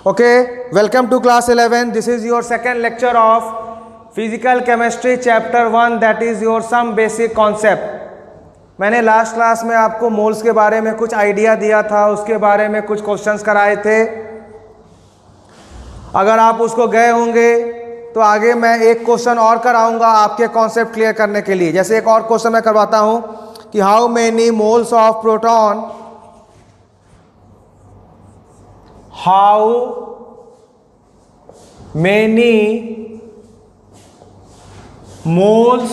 Okay, welcome to class 11. This is your second lecture of physical chemistry chapter 1, that is your some basic concept. मैंने last class में आपको moles के बारे में कुछ idea दिया था, उसके बारे में कुछ क्वेश्चंस कराए थे. अगर आप उसको गए होंगे तो आगे मैं एक क्वेश्चन और कराऊंगा आपके कॉन्सेप्ट क्लियर करने के लिए. जैसे एक और क्वेश्चन मैं करवाता हूं कि how many moles of proton, how many moles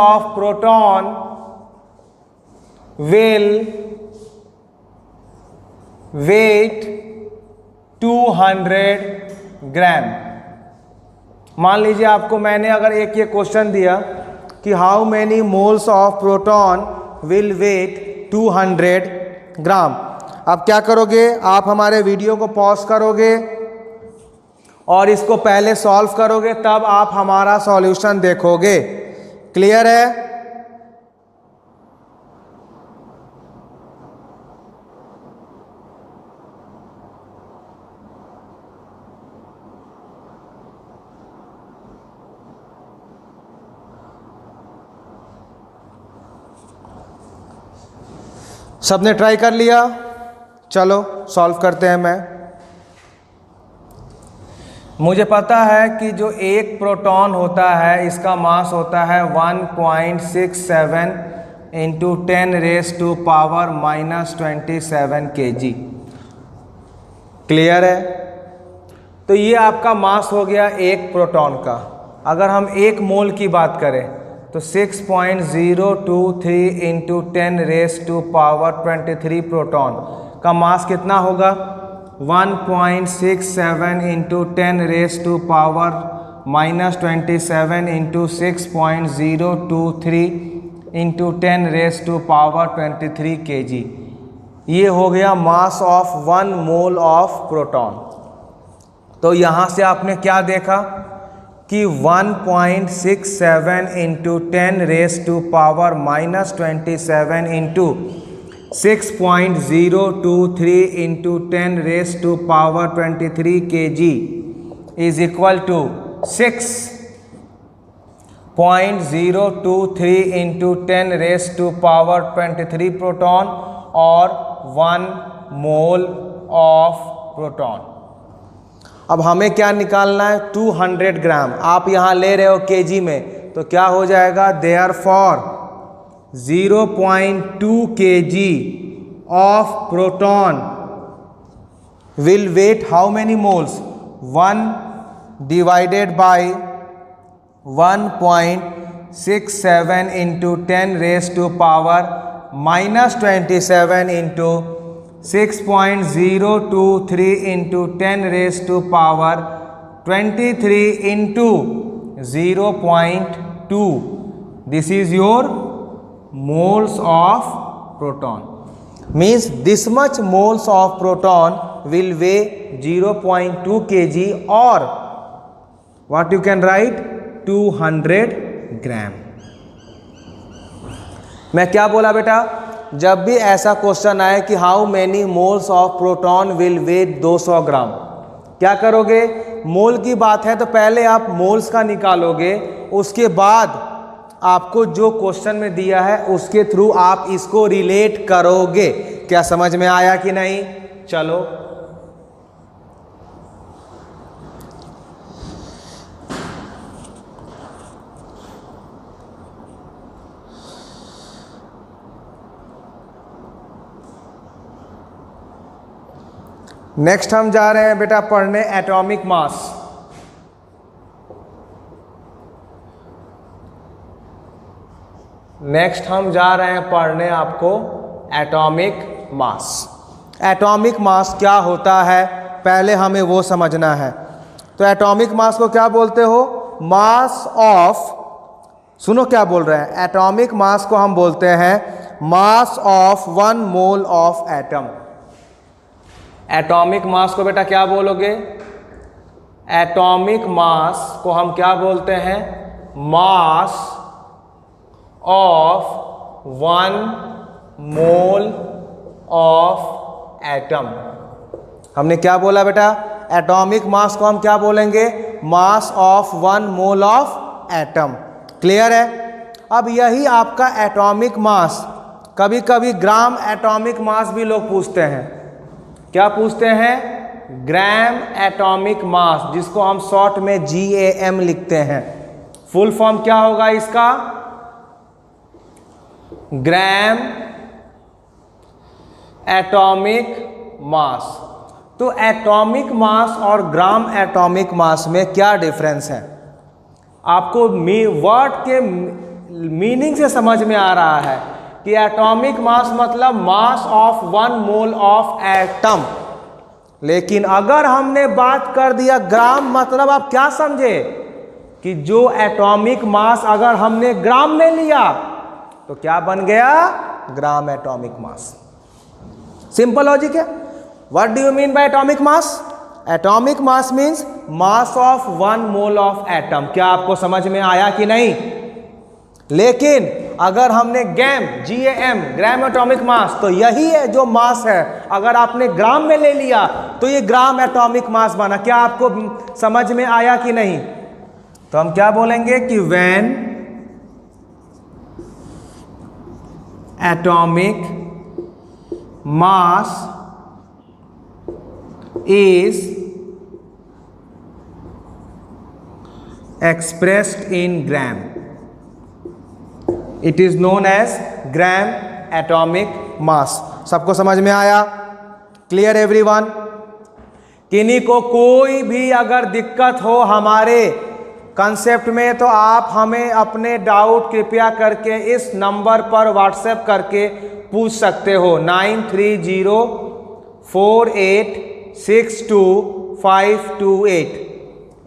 of proton will weight 200 ग्राम. मान लीजिए आपको मैंने अगर एक ये क्वेश्चन दिया कि how many moles of proton will weigh 200 gram. अब क्या करोगे, आप हमारे वीडियो को पॉज करोगे और इसको पहले सॉल्व करोगे, तब आप हमारा सॉल्यूशन देखोगे. क्लियर है? सबने ट्राई कर लिया? चलो सॉल्व करते हैं. मुझे पता है कि जो एक प्रोटॉन होता है इसका मास होता है 1.67 into 10 raise to power -27 kg. Clear है? तो ये आपका मास हो गया एक प्रोटॉन का. अगर हम एक मोल की बात करें तो 6.023 into 10 raise to power 23 proton का मास कितना होगा? 1.67 into 10 raise to power -27 into 6.023 into 10 raise to power 23 kg. ये हो गया mass of 1 mole of proton. तो यहाँ से आपने क्या देखा कि 1.67 into 10 raise to power -27 into 6.023 into 10 raise to power 23 kg is equal to 6.023 into 10 raise to power 23 proton और 1 मोल ऑफ प्रोटॉन. अब हमें क्या निकालना है? 200 ग्राम. आप यहाँ ले रहे हो केजी में, तो क्या हो जाएगा? Therefore 0.2 kg of proton will weigh how many moles? 1 divided by 1.67 into 10 raise to power -27 into 6.023 into 10 raise to power 23 into 0.2. This is your moles of proton. Means this much moles of proton will weigh 0.2 kg or what you can write 200 ग्राम. मैं क्या बोला बेटा? जब भी ऐसा question आए कि how many moles of proton will weigh 200 gram, क्या करोगे? मोल की बात है तो पहले आप मोल्स का निकालोगे, उसके बाद आपको जो क्वेश्चन में दिया है उसके थ्रू आप इसको रिलेट करोगे. क्या समझ में आया कि नहीं? चलो नेक्स्ट हम जा रहे हैं बेटा पढ़ने एटॉमिक मास. नेक्स्ट हम जा रहे हैं पढ़ने आपको एटॉमिक मास. एटॉमिक मास क्या होता है पहले हमें वो समझना है. तो एटॉमिक मास को क्या बोलते हो? मास ऑफ, सुनो क्या बोल रहे हैं, एटॉमिक मास को हम बोलते हैं मास of 1 mole of atom. Atomic mass को बेटा क्या बोलोगे? एटॉमिक मास को हम क्या बोलते हैं? मास of 1 mole ऑफ एटम। हमने क्या बोला बेटा? एटॉमिक मास को हम क्या बोलेंगे? मास of 1 mole of atom. Clear है? अब यही आपका एटॉमिक मास, कभी कभी ग्राम एटॉमिक मास भी लोग पूछते हैं। क्या पूछते हैं? ग्राम एटॉमिक मास, जिसको हम शॉर्ट में GAM लिखते हैं। फुल फॉर्म क्या होगा इसका? ग्राम एटॉमिक मास। तो एटॉमिक मास और ग्राम एटॉमिक मास में क्या डिफरेंस है? आपको वर्ड के मीनिंग से समझ में आ रहा है कि एटॉमिक मास मतलब मास ऑफ 1 मोल ऑफ एटम। लेकिन अगर हमने बात कर दिया ग्राम, मतलब आप क्या समझे कि जो एटॉमिक मास अगर हमने ग्राम में लिया तो क्या बन गया? Gram atomic mass. Simple logic है। What do you mean by atomic mass? Atomic mass means mass of 1 mole of atom. क्या आपको समझ में आया कि नहीं? लेकिन अगर हमने GAM ग्राम एटॉमिक मास, तो यही है जो मास है। अगर आपने ग्राम में ले लिया तो ये ग्राम एटॉमिक मास बना। क्या आपको समझ में आया कि नहीं? तो हम क्या बोलेंगे कि when atomic mass is expressed in gram, it is known as gram atomic mass। सबको समझ में आया? Clear everyone? किन्हीं को कोई भी अगर दिक्कत हो हमारे कंसेप्ट में तो आप हमें अपने डाउट कृपया करके इस नंबर पर व्हाट्सएप करके पूछ सकते हो। 9304862528।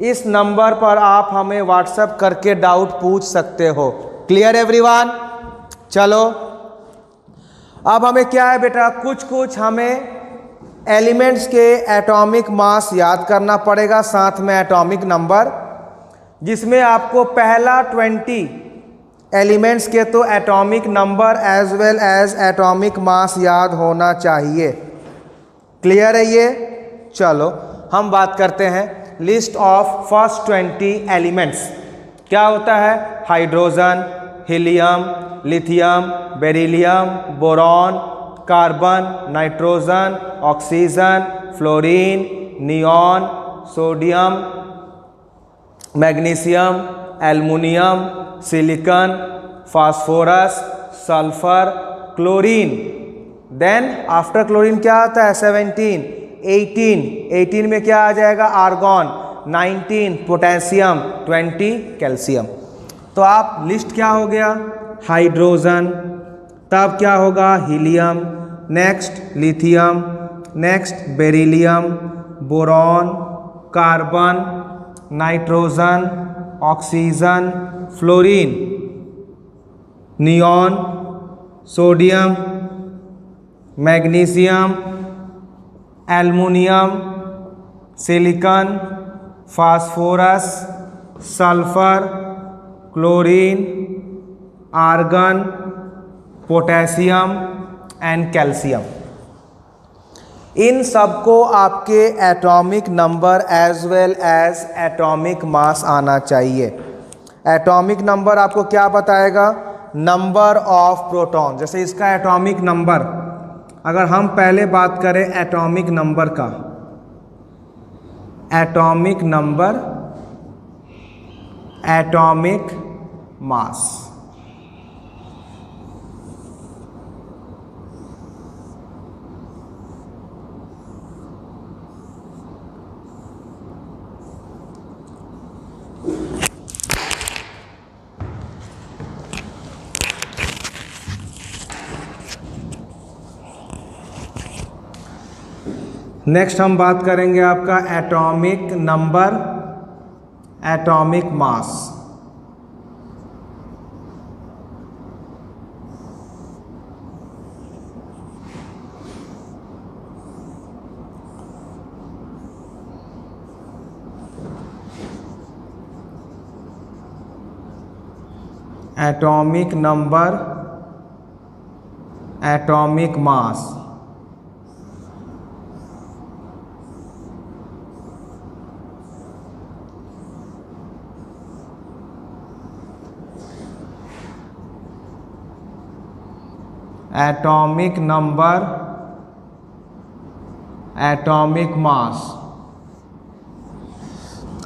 इस नंबर पर आप हमें व्हाट्सएप करके डाउट पूछ सकते हो। Clear everyone? चलो अब हमें क्या है बेटा, कुछ हमें एलिमेंट्स के एटॉमिक मास याद करना पड़ेगा, साथ में एटॉमिक नंबर, जिसमें आपको पहला 20 एलिमेंट्स के तो atomic number as well as atomic mass याद होना चाहिए। क्लियर है ये? चलो हम बात करते हैं लिस्ट ऑफ फर्स्ट 20 एलिमेंट्स। क्या होता है? Hydrogen, helium, lithium, beryllium, boron, carbon, nitrogen, oxygen, fluorine, neon, sodium, magnesium, aluminium, silicon, phosphorus, sulphur, chlorine. Then after chlorine क्या आता है? 17, 18 में क्या आ जाएगा? Argon, 19 potassium, 20 calcium. तो आप लिस्ट क्या हो गया? हाइड्रोजन, तब क्या होगा? Helium, next lithium, next beryllium, boron, carbon, nitrogen, oxygen, fluorine, neon, sodium, magnesium, aluminium, silicon, phosphorus, sulphur, chlorine, argon, potassium and calcium. इन सबको आपके atomic number as well as atomic mass आना चाहिए। एटॉमिक नंबर आपको क्या बताएगा? Number of proton. जैसे इसका एटॉमिक नंबर, अगर हम पहले बात करें एटॉमिक नंबर का, atomic number, atomic mass. Next हम बात करेंगे आपका atomic number, atomic mass. Atomic number, atomic mass. Atomic number, atomic mass.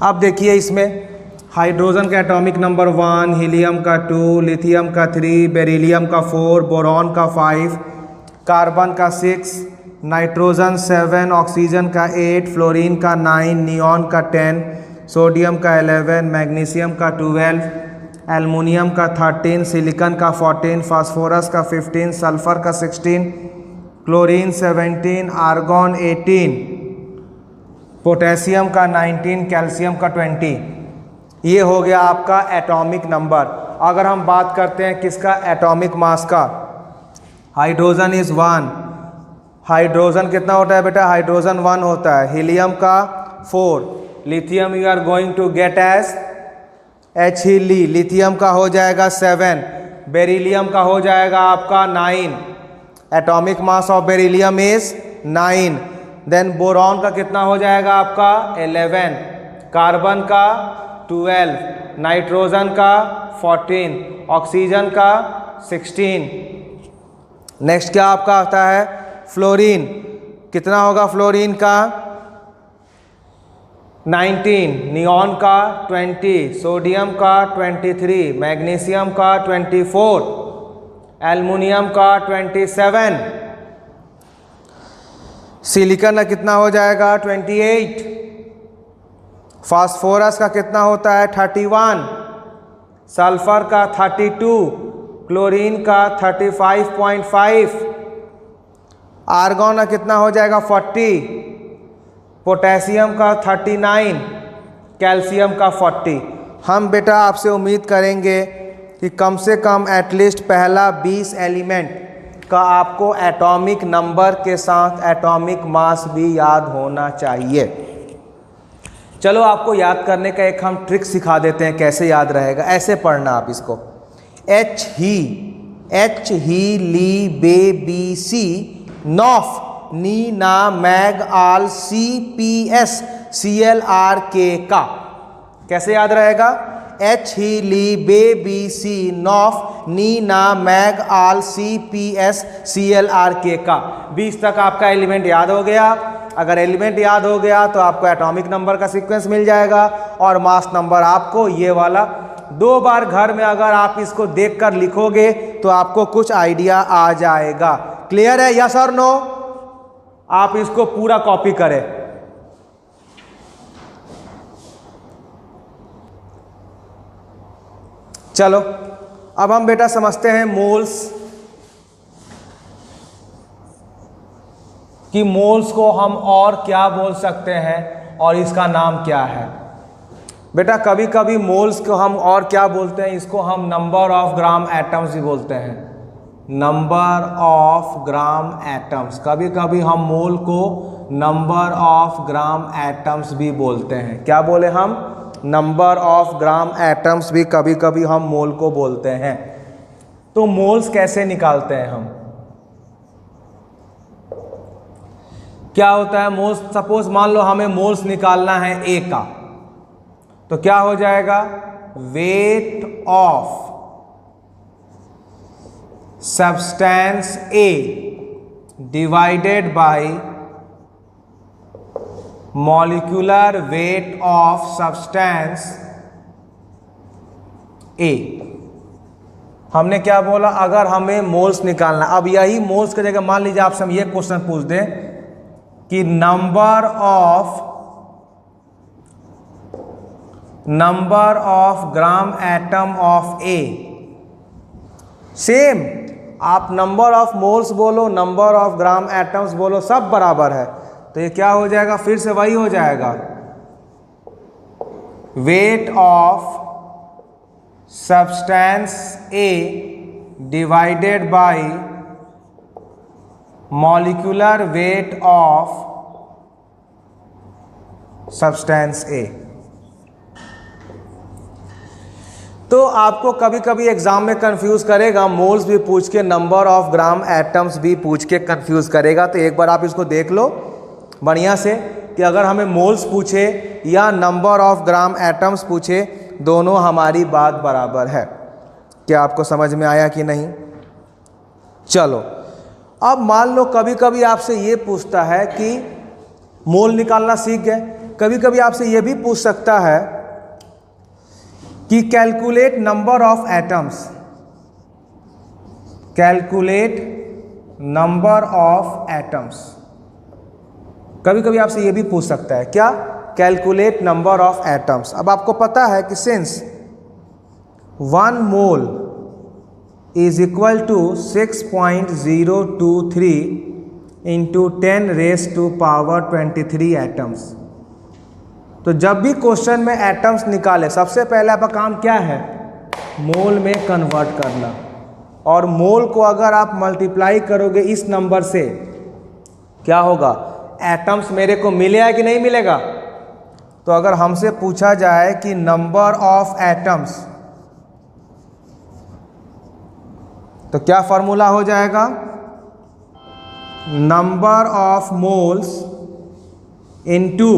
अब देखिए इसमें हाइड्रोजन का एटॉमिक नंबर 1, हीलियम का 2, लिथियम का 3, बेरिलियम का 4, बोरॉन का 5, कार्बन का 6, नाइट्रोजन 7, ऑक्सीजन का 8, फ्लोरीन का 9, नियॉन का 10, सोडियम का 11, मैग्नीशियम का 12, एल्युमिनियम का 13, सिलिकॉन का 14, फास्फोरस का 15, सल्फर का 16, क्लोरीन 17, आर्गॉन 18, पोटेशियम का 19, कैल्शियम का 20। ये हो गया आपका एटॉमिक नंबर। अगर हम बात करते हैं किसका, एटॉमिक मास का, हाइड्रोजन इज 1। हाइड्रोजन कितना होता है बेटा, हाइड्रोजन 1 होता है। हीलियम का 4, lithium you are going to get as H Li, lithium का हो जाएगा 7, बेरिलियम का हो जाएगा आपका 9, atomic mass of beryllium is 9। Then boron का कितना हो जाएगा आपका 11, कार्बन का 12, नाइट्रोजन का 14, ऑक्सीजन का 16। नेक्स्ट क्या आपका आता है, फ्लोरीन। कितना होगा फ्लोरीन का 19, नियॉन का 20, सोडियम का 23, मैग्नीशियम का 24, एल्युमिनियम का 27, सिलिकॉन का कितना हो जाएगा 28, फास्फोरस का कितना होता है 31, सल्फर का 32, क्लोरीन का 35.5, आर्गॉन का कितना हो जाएगा 40, पोटेशियम का 39, कैल्शियम का 40। हम बेटा आपसे उम्मीद करेंगे कि कम से कम एटलीस्ट पहला 20 एलिमेंट का आपको एटॉमिक नंबर के साथ एटॉमिक मास भी याद होना चाहिए। चलो आपको याद करने का एक हम ट्रिक सिखा देते हैं, कैसे याद रहेगा। ऐसे पढ़ना आप इसको, एच ही ली बे B C nof ne na mag al C P S C L R K का। कैसे याद रहेगा, एच ही ली बे B C nof ne na mag al C P S C L R K का। 20 तक आपका एलिमेंट याद हो गया। अगर एलिमेंट याद हो गया तो आपको एटॉमिक नंबर का सीक्वेंस मिल जाएगा और मास नंबर आपको ये वाला 2 बार घर में अगर आप इसको देखकर लिखोगे तो आपको कुछ आइडिया आ जाएगा। क्लियर है, यस और नो? आप इसको पूरा कॉपी करें। चलो अब हम बेटा समझते हैं मोल्स कि मोल्स को हम और क्या बोल सकते हैं और इसका नाम क्या है। बेटा कभी कभी मोल्स को हम और क्या बोलते हैं, इसको हम नंबर ऑफ ग्राम एटम्स भी बोलते हैं, नंबर ऑफ ग्राम एटम्स। कभी कभी हम मोल को नंबर ऑफ ग्राम एटम्स भी बोलते हैं। क्या बोले हम, नंबर ऑफ ग्राम एटम्स भी कभी कभी हम मोल को बोलते हैं। तो मोल्स कैसे निकालते हैं हम, क्या होता है मोल्स? सपोज मान लो हमें मोल्स निकालना है ए का, तो क्या हो जाएगा, weight of substance A divided by molecular weight of substance A. हमने क्या बोला, अगर हमें मोल्स निकालना, अब यही मोल्स की जगह मान लीजिए आपसे हम ये क्वेश्चन पूछ दें कि number of gram atom of A. Same आप नंबर ऑफ मोल्स बोलो, नंबर ऑफ ग्राम एटम्स बोलो, सब बराबर है। तो ये क्या हो जाएगा, फिर से वही हो जाएगा, weight of substance A divided by molecular weight of substance A. तो आपको कभी कभी एग्जाम में कंफ्यूज करेगा, मोल्स भी पूछ के नंबर ऑफ ग्राम एटम्स भी पूछ के कंफ्यूज करेगा। तो एक बार आप इसको देख लो बढ़िया से कि अगर हमें मोल्स पूछे या नंबर ऑफ ग्राम एटम्स पूछे, दोनों हमारी बात बराबर है। क्या आपको समझ में आया कि नहीं? चलो अब मान लो कभी कभी आपसे ये पूछता है कि मोल निकालना सीख गए, कभी कभी आपसे ये भी पूछ सकता है कि calculate number of atoms, calculate number of atoms. कभी कभी आपसे ये भी पूछ सकता है क्या, कैलकुलेट नंबर ऑफ एटम्स। अब आपको पता है कि since 1 mole is equal to 6.023 into 10⁻⁻23 atoms, तो जब भी क्वेश्चन में एटम्स निकाले सबसे पहले आपका काम क्या है, मोल में कन्वर्ट करना। और मोल को अगर आप मल्टीप्लाई करोगे इस नंबर से, क्या होगा, एटम्स मेरे को मिलेगा कि नहीं मिलेगा। तो अगर हमसे पूछा जाए कि नंबर ऑफ एटम्स, तो क्या फॉर्मूला हो जाएगा, number of moles into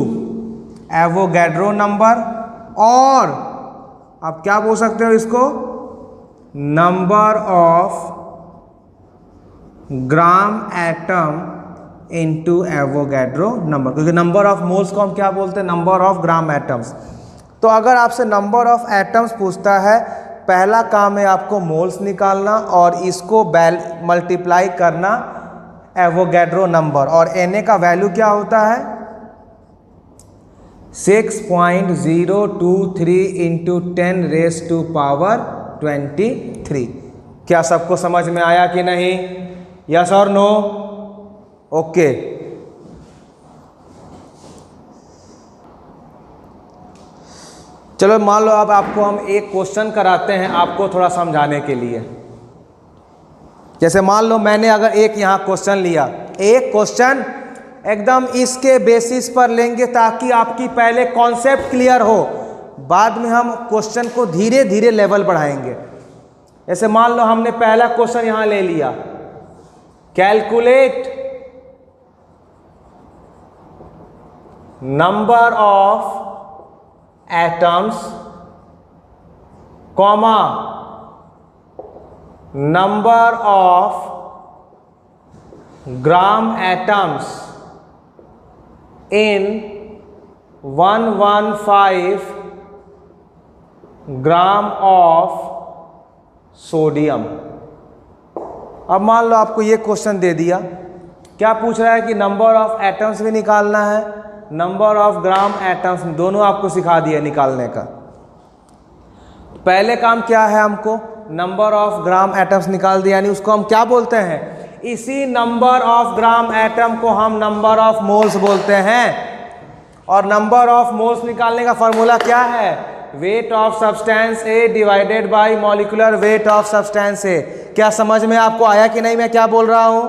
Avogadro number, और आप क्या बोल सकते हो इसको, number of gram atom into Avogadro number, क्योंकि नंबर ऑफ मोल्स को हम क्या बोलते हैं, नंबर ऑफ ग्राम एटम्स। तो अगर आपसे नंबर ऑफ एटम्स पूछता है, पहला काम है आपको मोल्स निकालना और इसको मल्टीप्लाई करना एवोगैड्रो नंबर, और Na का वैल्यू क्या होता है, 6.023 इंटू 10⁻23। क्या सबको समझ में आया कि नहीं, यस और नो, ओके। चलो मान लो अब आपको हम एक क्वेश्चन कराते हैं आपको थोड़ा समझाने के लिए। जैसे मान लो मैंने अगर एक यहाँ क्वेश्चन लिया, एक क्वेश्चन एकदम इसके बेसिस पर लेंगे ताकि आपकी पहले कॉन्सेप्ट क्लियर हो, बाद में हम क्वेश्चन को धीरे धीरे लेवल बढ़ाएंगे। जैसे मान लो हमने पहला क्वेश्चन यहाँ ले लिया, calculate number of atoms comma number of gram atoms in 115 gram of sodium. अब मान लो आपको ये क्वेश्चन दे दिया, क्या पूछ रहा है कि नंबर ऑफ एटम्स भी निकालना है, नंबर ऑफ ग्राम एटम्स, दोनों आपको सिखा दिया निकालने का। पहले काम क्या है, हमको नंबर ऑफ ग्राम एटम्स निकाल दिया, यानी उसको हम क्या बोलते हैं, इसी नंबर ऑफ ग्राम एटम को हम नंबर ऑफ मोल्स बोलते हैं। और नंबर ऑफ मोल्स निकालने का फॉर्मूला क्या है, weight of substance A divided by molecular weight of substance A. क्या समझ में आपको आया कि नहीं मैं क्या बोल रहा हूं,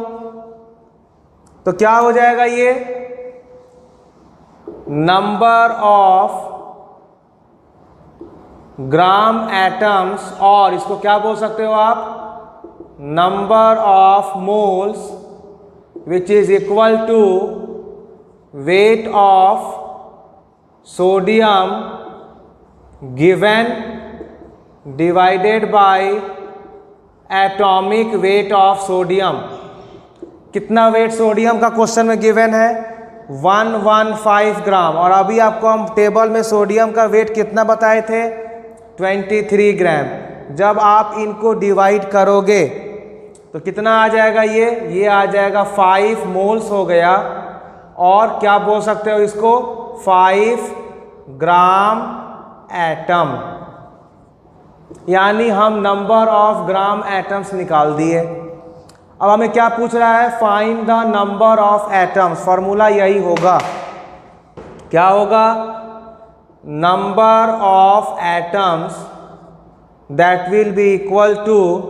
तो क्या हो जाएगा ये, नंबर ऑफ ग्राम एटम्स, और इसको क्या बोल सकते हो आप, number of moles which is equal to weight of sodium given divided by atomic weight of sodium. कितना वेट सोडियम का क्वेश्चन में गिवन है, 115 ग्राम, और अभी आपको हम टेबल में सोडियम का वेट कितना बताए थे, 23 ग्राम। जब आप इनको डिवाइड करोगे तो कितना आ जाएगा, ये आ जाएगा 5 मोल्स हो गया, और क्या बोल सकते हो इसको, 5 ग्राम एटम, यानी हम नंबर ऑफ ग्राम एटम्स निकाल दिए। अब हमें क्या पूछ रहा है, find the number of atoms. Formula यही होगा, क्या होगा, number of atoms that will be equal to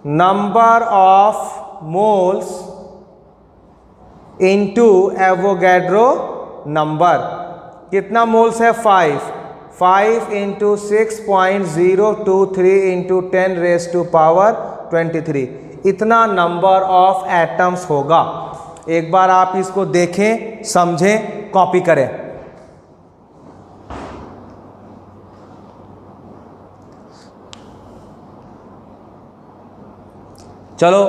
number of moles into Avogadro number. कितना मोल्स है, 5 इंटू 6.023 इंटू 10⁻23, इतना नंबर ऑफ एटम्स होगा। एक बार आप इसको देखें, समझें, कॉपी करें। चलो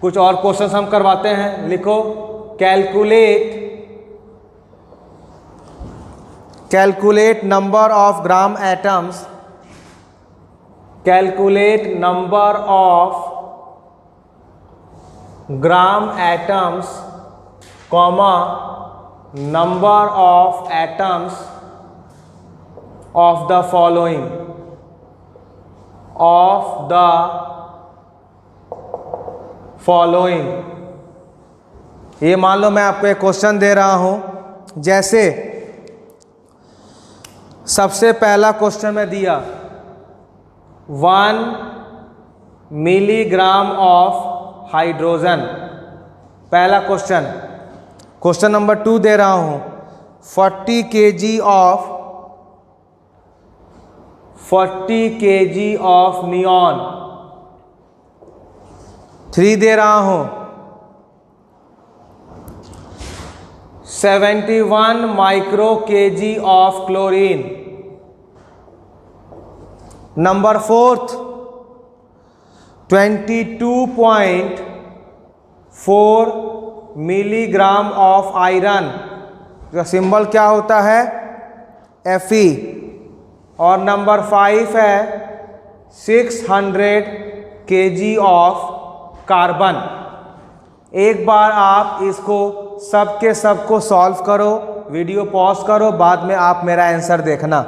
कुछ और क्वेश्चंस हम करवाते हैं। लिखो calculate number of gram atoms, calculate number of gram atoms comma number of atoms of the following, of the following. ये मान लो मैं आपको एक क्वेश्चन दे रहा हूं, जैसे सबसे पहला क्वेश्चन में दिया 1 मिलीग्राम ऑफ हाइड्रोजन, पहला क्वेश्चन। क्वेश्चन नंबर 2 दे रहा हूं 40 kg ऑफ नियॉन। 3 दे रहा हूं 71 micro kg of chlorine. Number 4 22.4 milligram of iron, का सिंबल क्या होता है Fe। और नंबर 5 है 600 kg ऑफ कार्बन। एक बार आप इसको सबके सबको सॉल्व करो, वीडियो पॉज करो, बाद में आप मेरा आंसर देखना।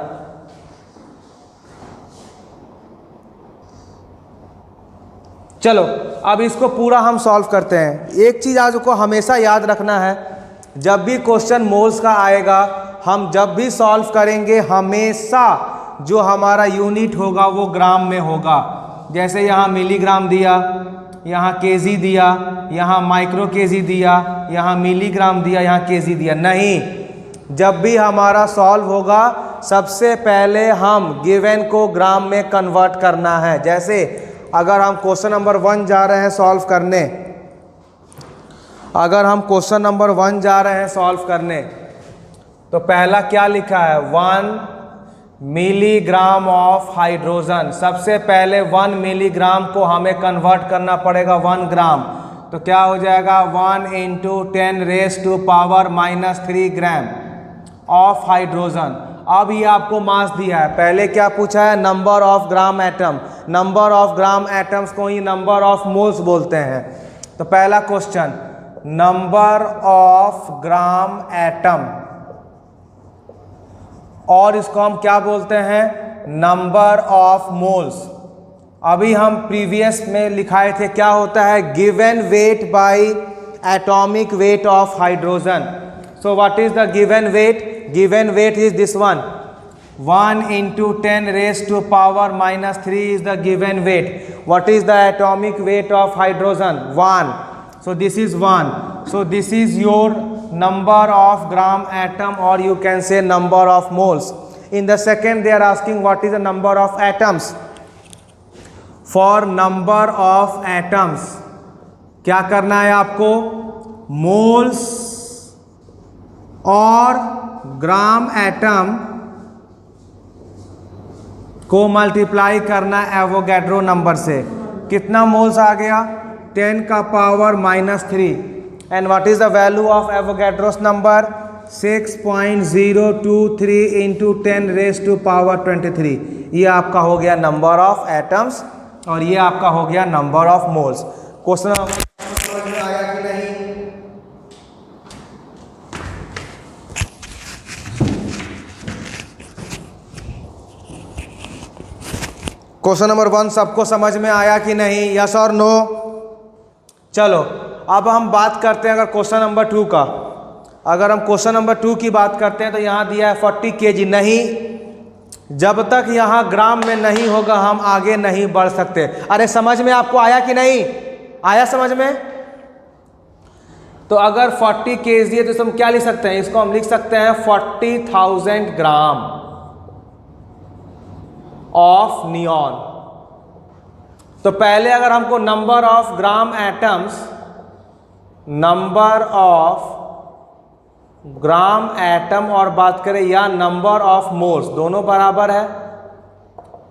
चलो अब इसको पूरा हम सॉल्व करते हैं। एक चीज़ आज को हमेशा याद रखना है, जब भी क्वेश्चन मोल्स का आएगा, हम जब भी सॉल्व करेंगे हमेशा जो हमारा यूनिट होगा वो ग्राम में होगा। जैसे यहाँ मिलीग्राम दिया, यहाँ केजी दिया, यहाँ माइक्रो केजी दिया, यहाँ मिलीग्राम दिया, यहाँ केजी दिया। नहीं, जब भी हमारा सॉल्व होगा सबसे पहले हम गिवन को ग्राम में कन्वर्ट करना है। जैसे अगर हम क्वेश्चन नंबर 1 जा रहे हैं सॉल्व करने, अगर हम क्वेश्चन नंबर 1 जा रहे हैं सॉल्व करने, तो पहला क्या लिखा है 1 मिलीग्राम ऑफ हाइड्रोजन। सबसे पहले 1 मिलीग्राम को हमें कन्वर्ट करना पड़ेगा 1 ग्राम। तो क्या हो जाएगा 1 × 10⁻³ ग्राम ऑफ हाइड्रोजन। अब ये आपको मास दिया है, पहले क्या पूछा है number of gram atom. Number of gram atoms को ही नंबर ऑफ मोल्स बोलते हैं। तो पहला question number of gram atom, और इसको हम क्या बोलते हैं नंबर ऑफ मोल्स। अभी हम प्रीवियस में लिखाए थे क्या होता है given weight by atomic weight of hydrogen. So what is the given weight? Given weight is this one, 1 × 10⁻³ is the given weight. What is the atomic weight of hydrogen? 1. So this is 1. So this is your number of gram atom, or you can say number of moles. In the second they are asking what is the number of atoms. For number of atoms क्या करना है आपको moles और gram atom को multiply करना Avogadro number से। कितना moles आ गया 10⁻³ and what is the value of Avogadro's number 6.023 × 10⁻23। ये आपका हो गया नंबर ऑफ एटम्स और ये आपका हो गया नंबर ऑफ मोल्स। क्वेश्चन समझ में आया कि नहीं? क्वेश्चन नंबर 1 सबको समझ में आया कि नहीं? यस और नो? चलो अब हम बात करते हैं अगर क्वेश्चन नंबर 2 का। अगर हम क्वेश्चन नंबर 2 की बात करते हैं तो यहाँ दिया है 40 kg। नहीं, जब तक यहाँ ग्राम में नहीं होगा हम आगे नहीं बढ़ सकते। अरे समझ में आपको आया कि नहीं आया? समझ में? तो अगर 40 kg है तो इसको हम क्या लिख सकते हैं? इसको हम लिख सकते हैं 40,000 ग्राम ऑफ नियॉन। तो पहले अगर हमको number of gram atoms, number of gram atom और बात करें या नंबर ऑफ मोल्स, दोनों बराबर है,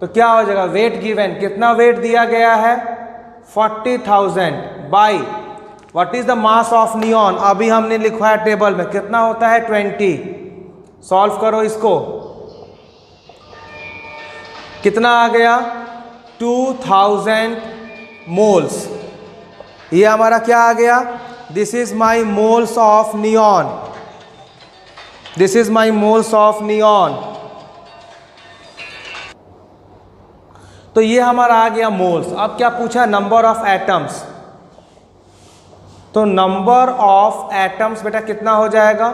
तो क्या हो जाएगा वेट गिवन। कितना वेट दिया गया है 40,000 by what is the mass of neon, अभी हमने लिखा है टेबल में, कितना होता है 20। सॉल्व करो इसको, कितना आ गया 2000 मोल्स। ये हमारा क्या आ गया, this is my moles of neon, this is my moles of neon. तो ये हमारा आ गया मोल्स। अब क्या पूछा, नंबर ऑफ एटम्स। तो नंबर ऑफ एटम्स बेटा कितना हो जाएगा,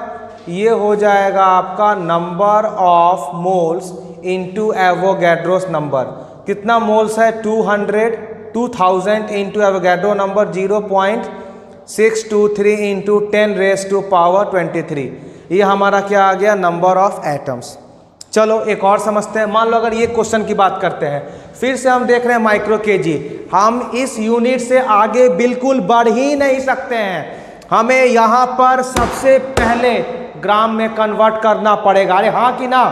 ये हो जाएगा आपका number of moles into Avogadro's number. कितना मोल्स है 2000 इंटू एवोगैड्रो नंबर 0.623 इंटू 10⁻23। ये हमारा क्या आ गया, नंबर ऑफ एटम्स। चलो एक और समझते हैं। मान लो अगर ये क्वेश्चन की बात करते हैं, फिर से हम देख रहे हैं माइक्रो केजी। हम इस यूनिट से आगे बिल्कुल बढ़ ही नहीं सकते हैं, हमें यहाँ पर सबसे पहले ग्राम में कन्वर्ट करना पड़ेगा। अरे हाँ कि ना।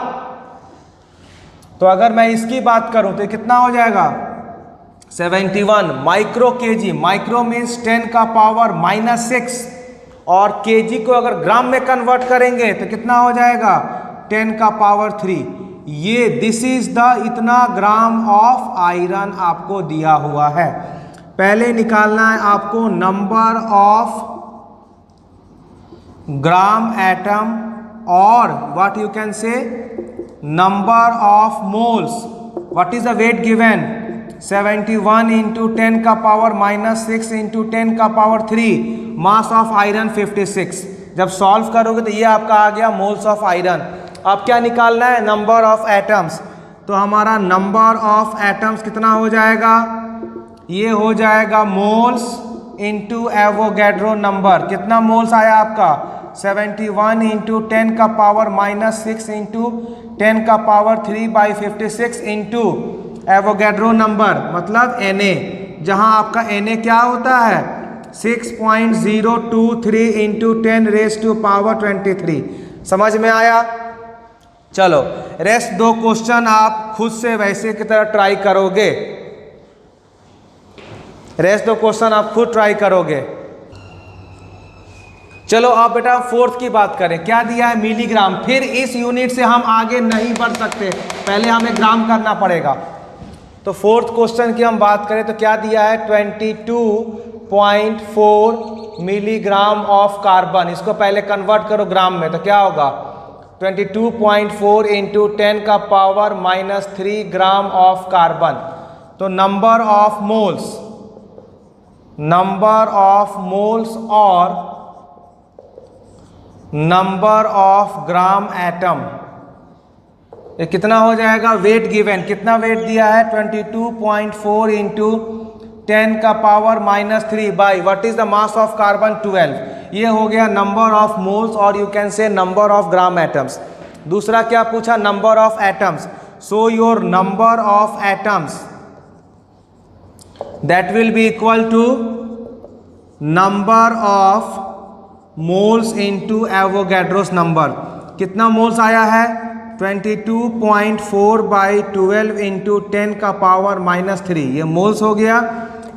तो अगर मैं इसकी बात करूं तो कितना हो जाएगा 71 माइक्रो केजी। माइक्रो मीन्स 10 का पावर -6 और केजी को अगर ग्राम में कन्वर्ट करेंगे तो कितना हो जाएगा 10 का पावर 3। ये दिस इज द इतना ग्राम ऑफ आयरन आपको दिया हुआ है। पहले निकालना है आपको नंबर ऑफ ग्राम एटम और what you can say number of moles. What is the wait given 71 into 10 का पावर -6 इंटू 10 का पावर 3। Mass of iron 56। जब सॉल्व करोगे तो ये आपका आ गया मोल्स ऑफ आयरन। अब क्या निकालना है, नंबर ऑफ एटम्स। तो हमारा नंबर ऑफ एटम्स कितना हो जाएगा, ये हो जाएगा मोल्स इंटू एवोगैड्रो नंबर। कितना मोल्स आया आपका 71 इंटू 10 का पावर -6 इंटू 10 का पावर 3/56 इंटू एवोगैड्रो नंबर मतलब Na, जहां आपका Na क्या होता है 6.023 इंटू 10⁻23। समझ में आया। चलो रेस्ट दो क्वेश्चन आप खुद से वैसे की तरह ट्राई करोगे, रेस्ट दो क्वेश्चन आप खुद ट्राई करोगे। चलो अब बेटा फोर्थ की बात करें, क्या दिया है मिलीग्राम। फिर इस यूनिट से हम आगे नहीं बढ़ सकते, पहले हमें ग्राम करना पड़ेगा। तो फोर्थ क्वेश्चन की हम बात करें तो क्या दिया है 22.4 मिलीग्राम ऑफ कार्बन। इसको पहले कन्वर्ट करो ग्राम में तो क्या होगा 22.4 इंटू 10 का पावर -3 ग्राम ऑफ कार्बन। तो नंबर ऑफ मोल्स और नंबर ऑफ ग्राम एटम, ये कितना हो जाएगा वेट गिवन। कितना वेट दिया है 22.4 इंटू 10 का power -3 by what is the mass of carbon 12। ये हो गया नंबर ऑफ मोल्स और you can say number of gram atoms. दूसरा क्या पूछा number of atoms. So your number of atoms that will be equal to number of moles into Avogadro's number. कितना moles आया है 22.4/12 इंटू 10 का power -3, ये moles हो गया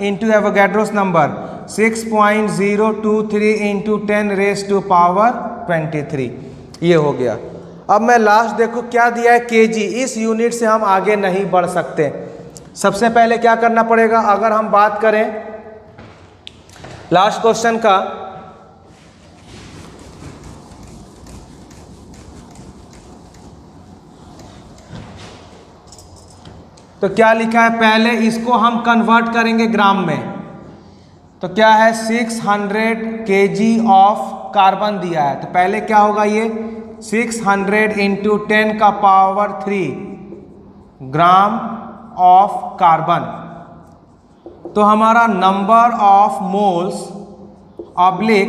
इंटू एवोगैड्रोस नंबर 6.023 इंटू 10⁻23, ये हो गया। अब मैं लास्ट देखो क्या दिया है केजी। इस यूनिट से हम आगे नहीं बढ़ सकते। सबसे पहले क्या करना पड़ेगा, अगर हम बात करें लास्ट क्वेश्चन का, तो क्या लिखा है पहले इसको हम कन्वर्ट करेंगे ग्राम में। तो क्या है 600 kg ऑफ कार्बन दिया है। तो पहले क्या होगा ये 600 इंटू 10 का पावर 3 ग्राम ऑफ कार्बन। तो हमारा number of moles oblique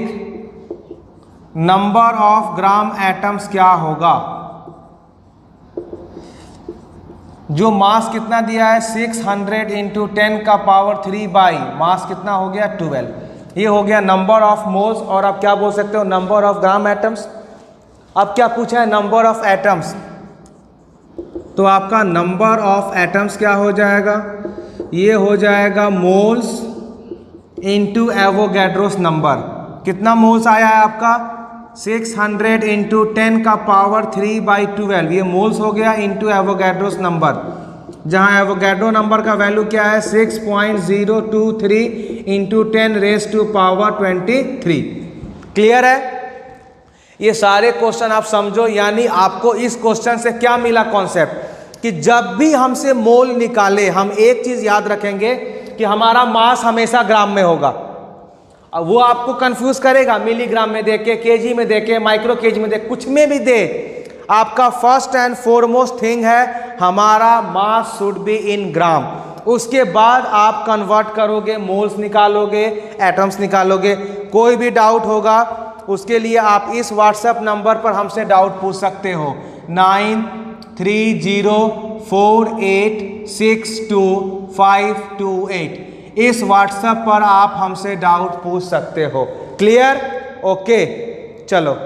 number of gram atoms क्या होगा। जो मास कितना दिया है 600 इंटू 10 का पावर 3 बाई मास कितना हो गया 12। ये हो गया नंबर ऑफ मोल्स और आप क्या बोल सकते हो नंबर ऑफ ग्राम एटम्स। अब क्या पूछा है नंबर ऑफ एटम्स। तो आपका नंबर ऑफ एटम्स क्या हो जाएगा, ये हो जाएगा मोल्स इंटू एवोगैड्रोस नंबर। कितना मोल्स आया है आपका? 600 इंटू 10 का पावर 3/12, ये मोल्स हो गया इंटू एवोगैड्रोस नंबर, जहाँ एवोगैड्रो नंबर का वैल्यू क्या है 6.023 इंटू 10⁻23। क्लियर है? ये सारे क्वेश्चन आप समझो, यानी आपको इस क्वेश्चन से क्या मिला कॉन्सेप्ट, कि जब भी हमसे मोल निकाले हम एक चीज याद रखेंगे कि हमारा मास हमेशा ग्राम में होगा। वो आपको कंफ्यूज करेगा, मिलीग्राम में दे के, केजी में दे के, माइक्रो केजी में दे, कुछ में भी दे, आपका फर्स्ट एंड फॉरमोस्ट थिंग है हमारा मास शुड बी इन ग्राम। उसके बाद आप कन्वर्ट करोगे, मोल्स निकालोगे, एटम्स निकालोगे। कोई भी डाउट होगा उसके लिए आप इस व्हाट्सएप नंबर पर हमसे डाउट पूछ सकते हो, 9304862528। इस व्हाट्सएप पर आप हमसे डाउट पूछ सकते हो। क्लियर? ओके, चलो।